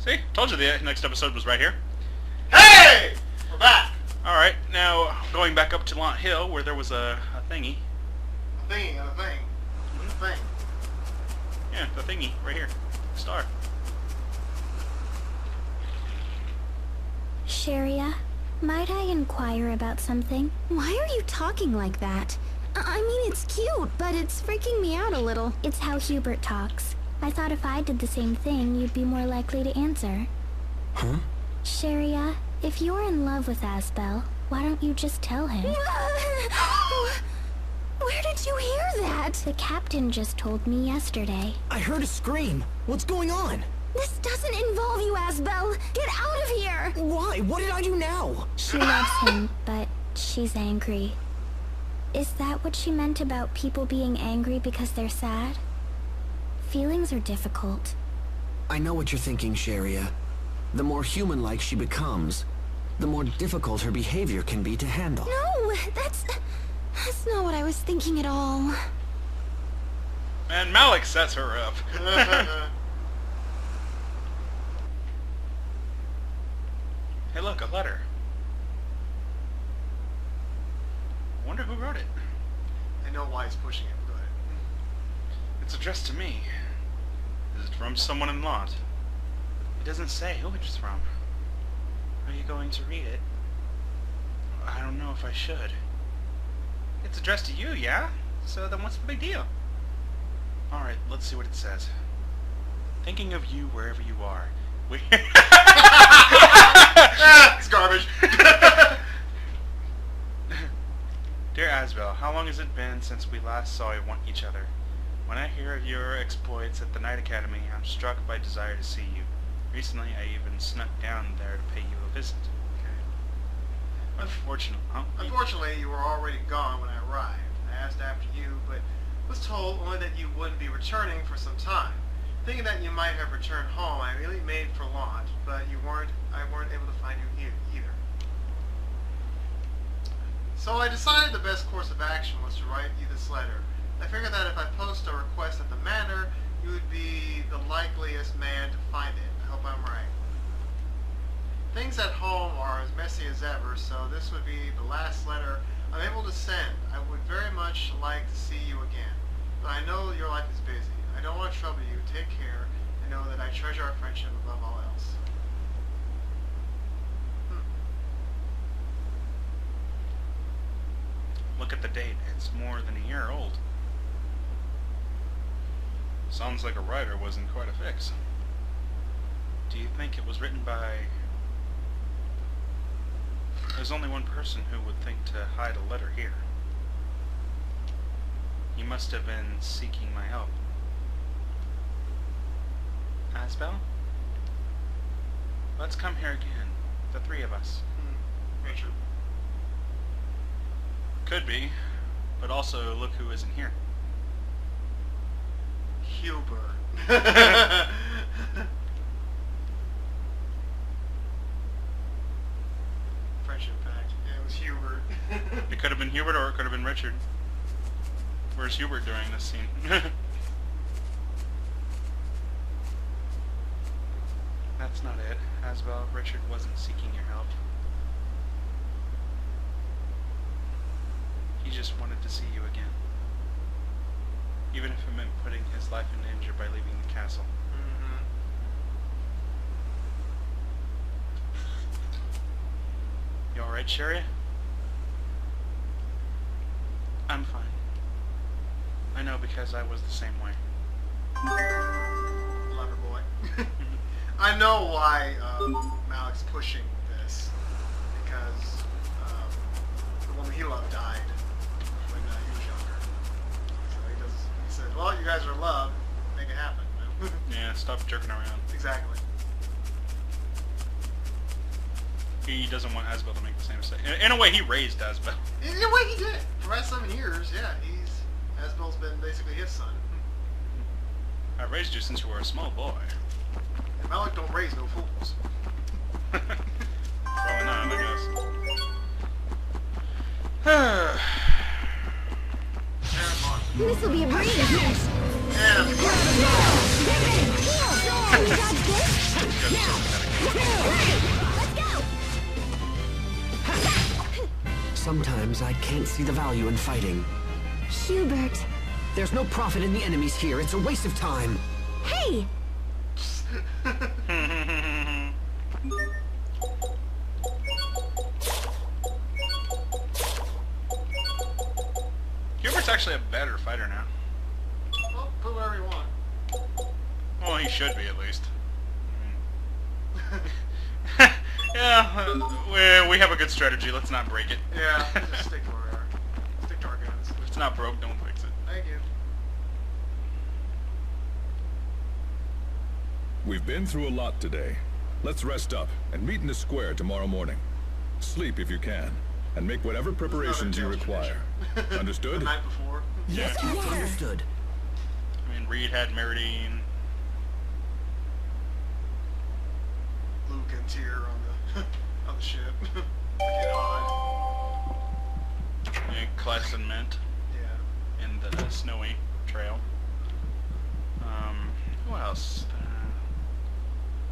See? Told you the next episode was right here. Hey! We're back! Alright, now going back up to Lant Hill where there was a thingy. A thing and a thing. What's a thing? Yeah, the thingy, right here. Star. Sharia, might I inquire about something? Why are you talking like that? I mean, it's cute, but it's freaking me out a little. It's how Hubert talks. I thought if I did the same thing, you'd be more likely to answer. Huh? Sharia, if you're in love with Asbel, why don't you just tell him? Where did you hear that? The captain just told me yesterday. I heard a scream. What's going on? This doesn't involve you, Asbel. Get out of here! Why? What did I do now? She loves him, but she's angry. Is that what she meant about people being angry because they're sad? Feelings are difficult. I know what you're thinking, Sharia. The more human-like she becomes, the more difficult her behavior can be to handle. No, that's not what I was thinking at all. And Malik sets her up. Hey look, a letter. I wonder who wrote it. I know why he's pushing it, but... It's addressed to me. Is it from someone in Lant? It doesn't say who it's from. Are you going to read it? I don't know if I should. It's addressed to you, yeah? So then what's the big deal? Alright, let's see what it says. Thinking of you wherever you are. It's garbage. Dear Asbel, how long has it been since we last saw each other? When I hear of your exploits at the Night Academy, I'm struck by desire to see you. Recently, I even snuck down there to pay you a visit. Okay. Unfortunately, you were already gone when I arrived. I asked after you, but was told only that you wouldn't be returning for some time. Thinking that you might have returned home, I really made for Lant, but I weren't able to find you either. So I decided the best course of action was to write you this letter. I figured that if I post a request at the manor, you would be the likeliest man to find it. I hope I'm right. Things at home are as messy as ever, so this would be the last letter I'm able to send. I would very much like to see you again, but I know your life is busy. I don't want to trouble you. Take care, and know that I treasure our friendship above all else. Look at the date. It's more than a year old. Sounds like a writer was in quite a fix. Do you think it was written by... There's only one person who would think to hide a letter here. He must have been seeking my help. Asbel? Let's come here again. The three of us. Richard. Could be, but also look who isn't here. Hubert. Friendship pact. Yeah, it was Hubert. It could have been Hubert or it could have been Richard. Where's Hubert during this scene? That's not it. Asbel, Richard wasn't seeking your help. He just wanted to see you again. Even if it meant putting his life in danger by leaving the castle. You alright, Sharia? I'm fine. I know because I was the same way. Lover boy. I know why Malik's pushing this, because the woman he loved died when he was younger. So he said, well, you guys are in love, make it happen. Yeah, stop jerking around. Exactly. He doesn't want Asbel to make the same mistake. In a way, he raised Asbel. In a way, he did. For the last 7 years, yeah, Asbel's been basically his son. I raised you since you were a small boy. And Malik don't raise no fools. Probably not, I guess. This'll be a breeze. And You got this! Sometimes I can't see the value in fighting. Hubert. There's no profit in the enemies here. It's a waste of time. Hey! Hubert's actually a better fighter now. Well, put whatever you want. Well, he should be at least. Yeah, we have a good strategy. Let's not break it. Yeah, just stick to where we are. Stick to our guns. If it's not broke, don't fix it. Thank you. We've been through a lot today. Let's rest up and meet in the square tomorrow morning. Sleep if you can, and make whatever preparations you require. Understood? The night before. Yes, Captain. Understood. I mean, Reed had Meridine. Luke and Tyr on the ship. Get hot. And Kless and Mint Yeah. in the snowy trail. Who else?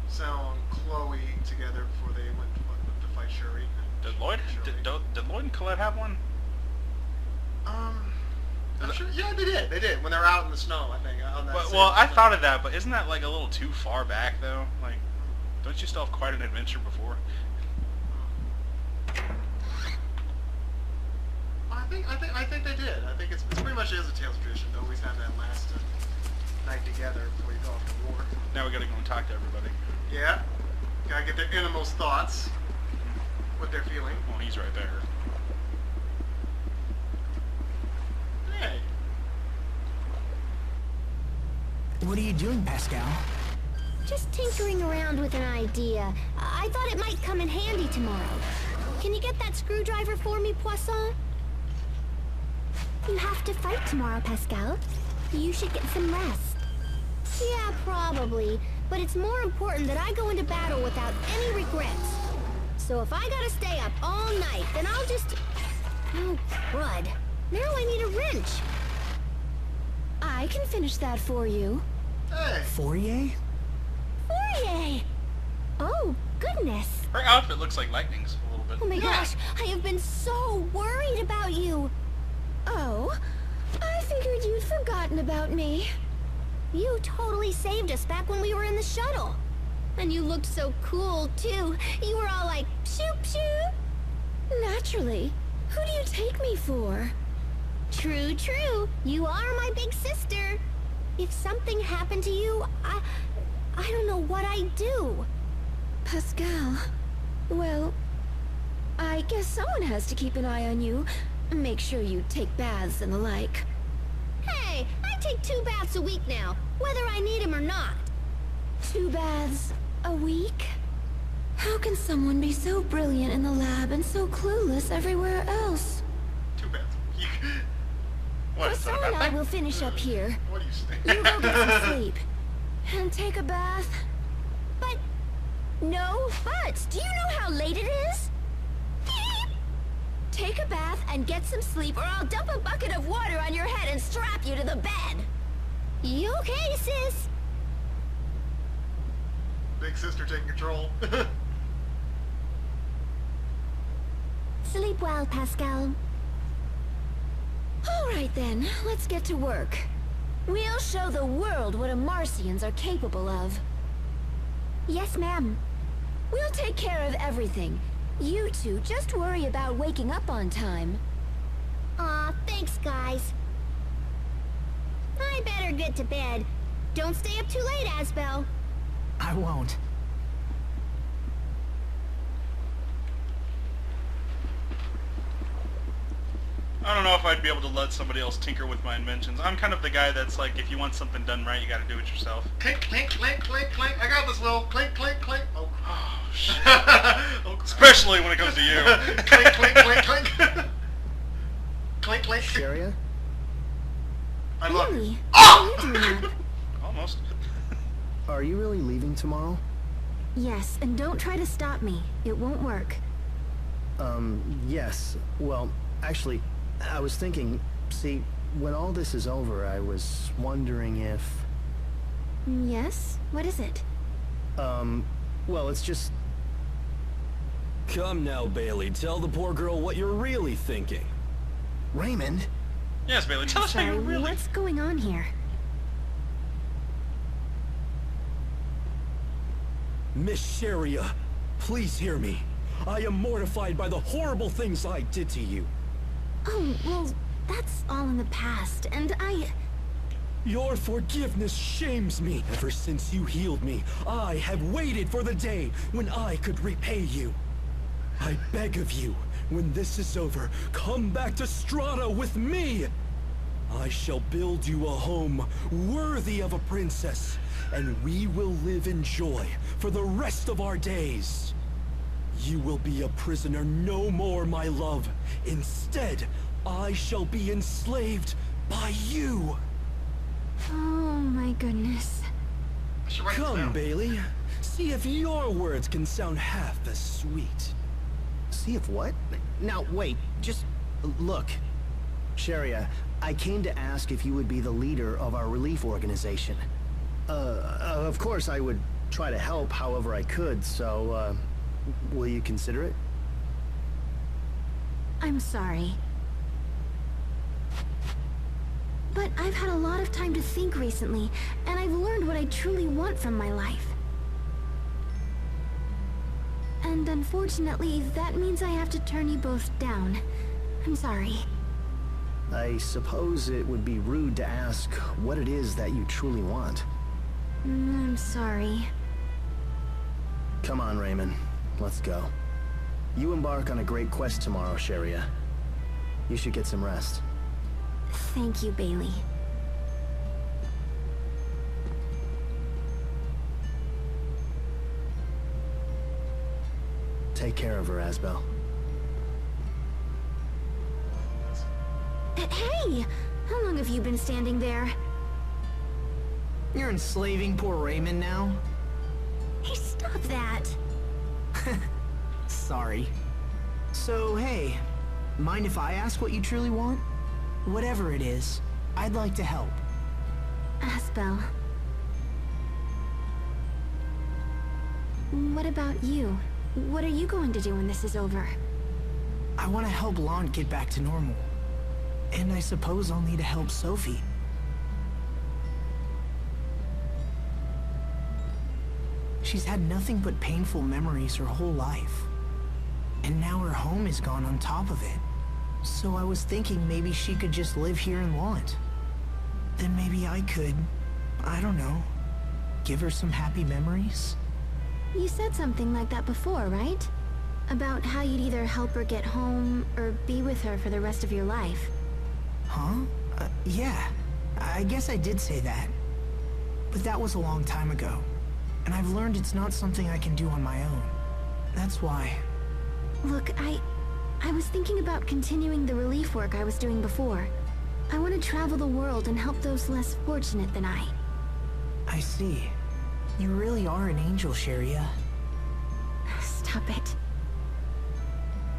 Sal and Chloe together before they went to fight Shuri. Did Lloyd? Did Lloyd and Colette have one? I'm sure. Yeah, they did. They did when they were out in the snow. I think. On that Well, I thought of that, but isn't that like a little too far back though? Like, don't you still have quite an adventure before? I think they did. I think it's pretty much is a Tales tradition to always have that last night together before you go off to war. Now we gotta go and talk to everybody. Yeah. Gotta get their innermost thoughts, what they're feeling. Well, he's right there. Hey. What are you doing, Pascal? Just tinkering around with an idea. I thought it might come in handy tomorrow. Can you get that screwdriver for me, Poisson? You have to fight tomorrow, Pascal. You should get some rest. Yeah, probably. But it's more important that I go into battle without any regrets. So if I gotta stay up all night, then I'll just... Oh, crud. Now I need a wrench. I can finish that for you. Hey. Fourier? Fourier! Oh, goodness. Her outfit looks like Lightning's a little bit. Oh my gosh, I have been so worried about you. Oh, I figured you'd forgotten about me. You totally saved us back when we were in the shuttle. And you looked so cool, too. You were all like, shoop, shoop. Naturally. Who do you take me for? True, true. You are my big sister. If something happened to you, I don't know what I'd do. Pascal, well, I guess someone has to keep an eye on you. Make sure you take baths and the like. Hey, I take 2 baths a week now, whether I need them or not. 2 baths a week? How can someone be so brilliant in the lab and so clueless everywhere else? Too bad. What is that So and about I that? will finish up here. What do you think? You go get some sleep. And take a bath. But... No buts. Do you know how late it is? Take a bath and get some sleep, or I'll dump a bucket of water on your head and strap you to the bed. You okay, sis? Big sister taking control. Sleep well, Pascal. All right then, let's get to work. We'll show the world what Amarcians are capable of. Yes, ma'am. We'll take care of everything. You two just worry about waking up on time. Aw, thanks, guys. I better get to bed. Don't stay up too late, Asbel. I won't. I don't know if I'd be able to let somebody else tinker with my inventions. I'm kind of the guy that's like, if you want something done right, you gotta do it yourself. Clink, clink, clink, clink, clink. I got this, Will. Clink, clink, clink. Oh, Oh, shit. oh Especially when it comes to you. clink, clink, clink, clink. Clink, clink. Sharia? I love you. Really? Oh! What are you doing? Almost. Are you really leaving tomorrow? Yes, and don't try to stop me. It won't work. Yes. Well, actually, I was thinking, see, when all this is over, I was wondering if... Yes? What is it? Well, it's just... Come now, Bailey. Tell the poor girl what you're really thinking. Raymond? Yes, Bailey, tell us how Sorry, you really... what's going on here? Miss Sharia, please hear me. I am mortified by the horrible things I did to you. Oh, well, that's all in the past, and Your forgiveness shames me. Ever since you healed me, I have waited for the day when I could repay you. I beg of you, when this is over, come back to Strata with me. I shall build you a home worthy of a princess, and we will live in joy for the rest of our days. You will be a prisoner no more, my love. Instead, I shall be enslaved by you. Oh my goodness. I should write this Come, down. Bailey. See if your words can sound half as sweet. See if what? Now, wait, just... Look. Sharia, I came to ask if you would be the leader of our relief organization. Of course I would try to help however I could, so, will you consider it? I'm sorry. But I've had a lot of time to think recently, and I've learned what I truly want from my life. And unfortunately, that means I have to turn you both down. I'm sorry. I suppose it would be rude to ask what it is that you truly want. I'm sorry. Come on, Raymond. Let's go. You embark on a great quest tomorrow, Sharia. You should get some rest. Thank you, Bailey. Take care of her, Asbel. Hey! How long have you been standing there? You're enslaving poor Raymond now? Hey, stop that! Sorry. So, hey, mind if I ask what you truly want? Whatever it is, I'd like to help. Asbel. What about you? What are you going to do when this is over? I want to help Lon get back to normal. And I suppose I'll need to help Sophie. She's had nothing but painful memories her whole life. And now her home is gone on top of it. So I was thinking maybe she could just live here in Lant. Then maybe I could, I don't know, give her some happy memories? You said something like that before, right? About how you'd either help her get home, or be with her for the rest of your life. Huh? Yeah. I guess I did say that. But that was a long time ago. And I've learned it's not something I can do on my own. That's why. Look, I was thinking about continuing the relief work I was doing before. I want to travel the world and help those less fortunate than I. I see. You really are an angel, Sharia. Stop it.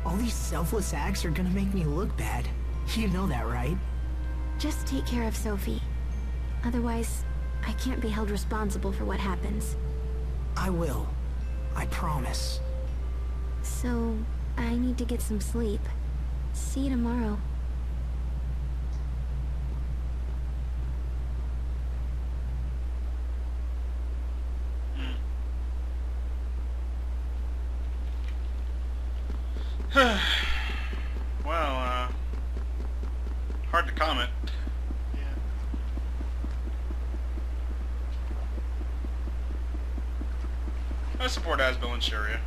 All these selfless acts are gonna make me look bad. You know that, right? Just take care of Sophie. Otherwise, I can't be held responsible for what happens. I will. I promise. So, I need to get some sleep. See you tomorrow. Well, hard to comment. Yeah. I support Asbel and Sharia.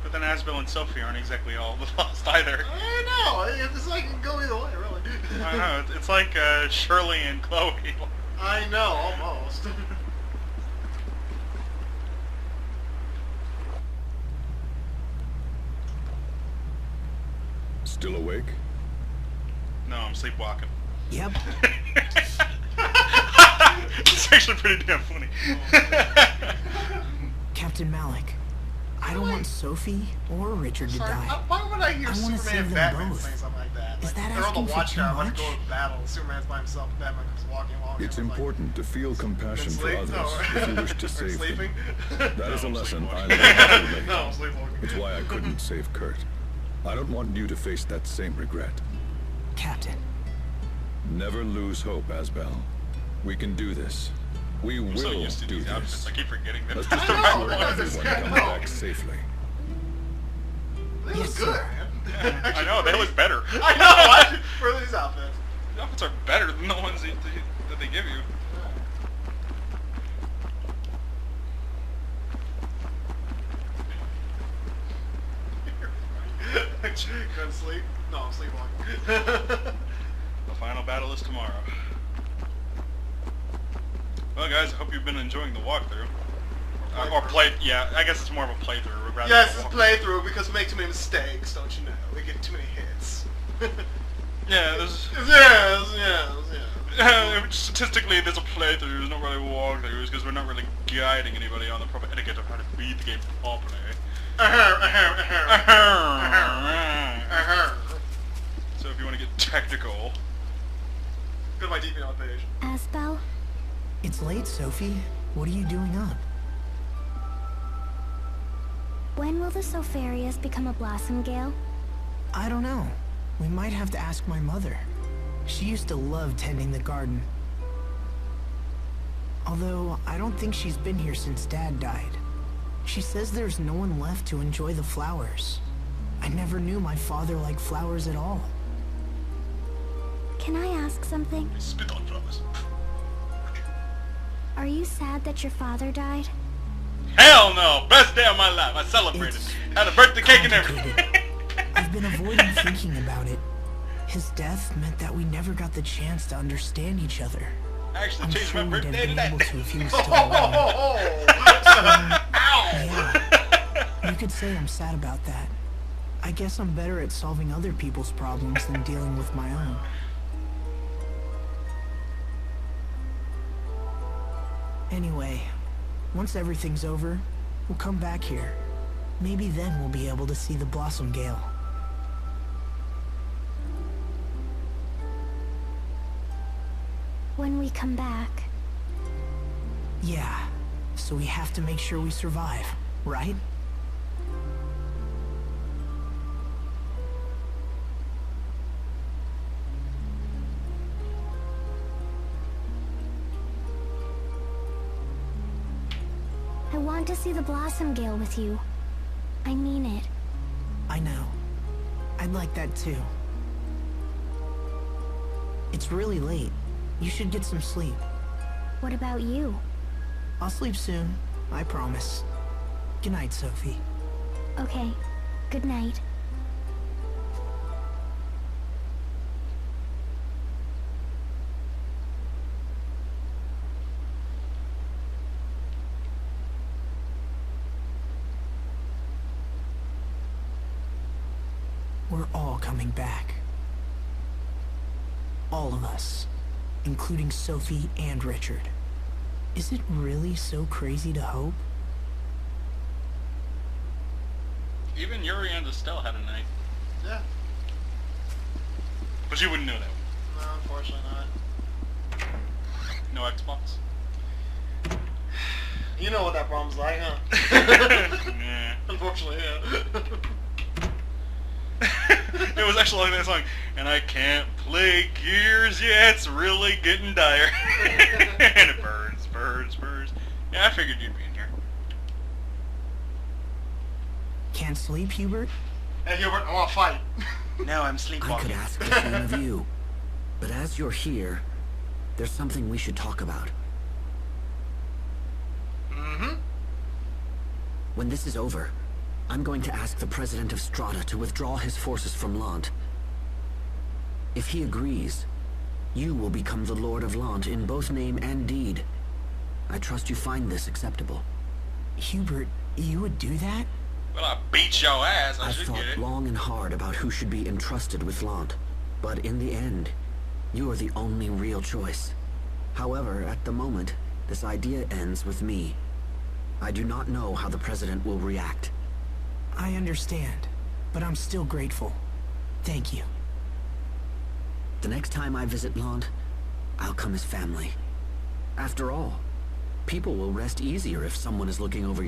But then Asbel and Sophie aren't exactly all lost either. I know. It's like it can go either way, really. I know. It's like Shirley and Chloe. I know, almost. Still awake? No, I'm sleepwalking. Yep. It's actually pretty damn funny. Captain Malik, I don't want Sophie or Richard to Sorry, die. why would I hear I wanna Superman save and them Batman both. saying something like that? Is that they're on asking the for watch too tower, let's much? go to battle. Superman's by himself, and Batman comes walking along. It's and important to feel compassion for sleep? others No. if you wish to Or save sleeping? them. That is a I'm lesson I sleepwalking. learned too late. No, I'm sleepwalking. It's why I couldn't save Kurt. I don't want you to face that same regret. Captain, Never lose hope, Asbel. We can do this. We I'm will so used to do these outfits, this. I keep forgetting them. Let's just I know, ensure because it's everyone comes good. back safely. It was Yes, good, sir. man. I know, that was better. I know, I should prefer these outfits. The outfits are better than the ones that they give you. Couldn't sleep? No, I'm sleepwalking. The final battle is tomorrow. Well, guys, I hope you've been enjoying the walkthrough. Or play, yeah, I guess it's more of a playthrough rather Yes, than it's a a playthrough because we make too many mistakes, don't you know? We get too many hits. Yeah, there's... Yes. Statistically, there's a playthrough, there's not really walkthroughs, because we're not really guiding anybody on the proper etiquette of how to beat the game properly. So if you want to get technical... Go to my DeviantArt page. Asbel, it's late, Sophie. What are you doing up? when will the Sofarius become a Blossom Gale? I don't know. We might have to ask my mother. She used to love tending the garden. Although, I don't think she's been here since Dad died. She says there's no one left to enjoy the flowers. I never knew my father liked flowers at all. Can I ask something? Spit on flowers. Are you sad that your father died? Hell no! Best day of my life. I celebrated. It's Had a birthday cake and everything. complicated. I've been avoiding thinking about it. His death meant that we never got the chance to understand each other. I actually I'm changed sure my we'd have birthday been today. able to if he was still around. Yeah, you could say I'm sad about that. I guess I'm better at solving other people's problems than dealing with my own. Anyway, once everything's over, we'll come back here. Maybe then we'll be able to see the Blossom Gale. When we come back. Yeah, so we have to make sure we survive, right? I want to see the Blossom Gale with you. I mean it. I know. I'd like that too. It's really late. You should get some sleep. What about you? I'll sleep soon, I promise. Good night, Sophie. Okay. Good night. We're all coming back. All of us, including Sophie and Richard. Is it really so crazy to hope? Even Yuri and Estelle had a night. Yeah. But you wouldn't know that. No, unfortunately not. No Xbox? You know what that problem's like, huh? Nah. Unfortunately, yeah. It was actually like that song, and I can't play Gears yet, it's really getting dire. And it burns, burns, burns. Yeah, I figured you'd be in here. Can't sleep, Hubert? Hey, Hubert, I want to fight. No, I'm I sleepwalking. could ask the same of you. But as you're here, there's something we should talk about. Mm-hmm. When this is over, I'm going to ask the President of Strata to withdraw his forces from Lant. If he agrees, you will become the Lord of Lant in both name and deed. I trust you find this acceptable. Hubert, you would do that? Well, I beat your ass, I I've should thought get it. long and hard about who should be entrusted with Lant, but in the end, you are the only real choice. However, at the moment, this idea ends with me. I do not know how the President will react. I understand, but I'm still grateful. Thank you. The next time I visit Lond, I'll come as family. After all, people will rest easier if someone is looking over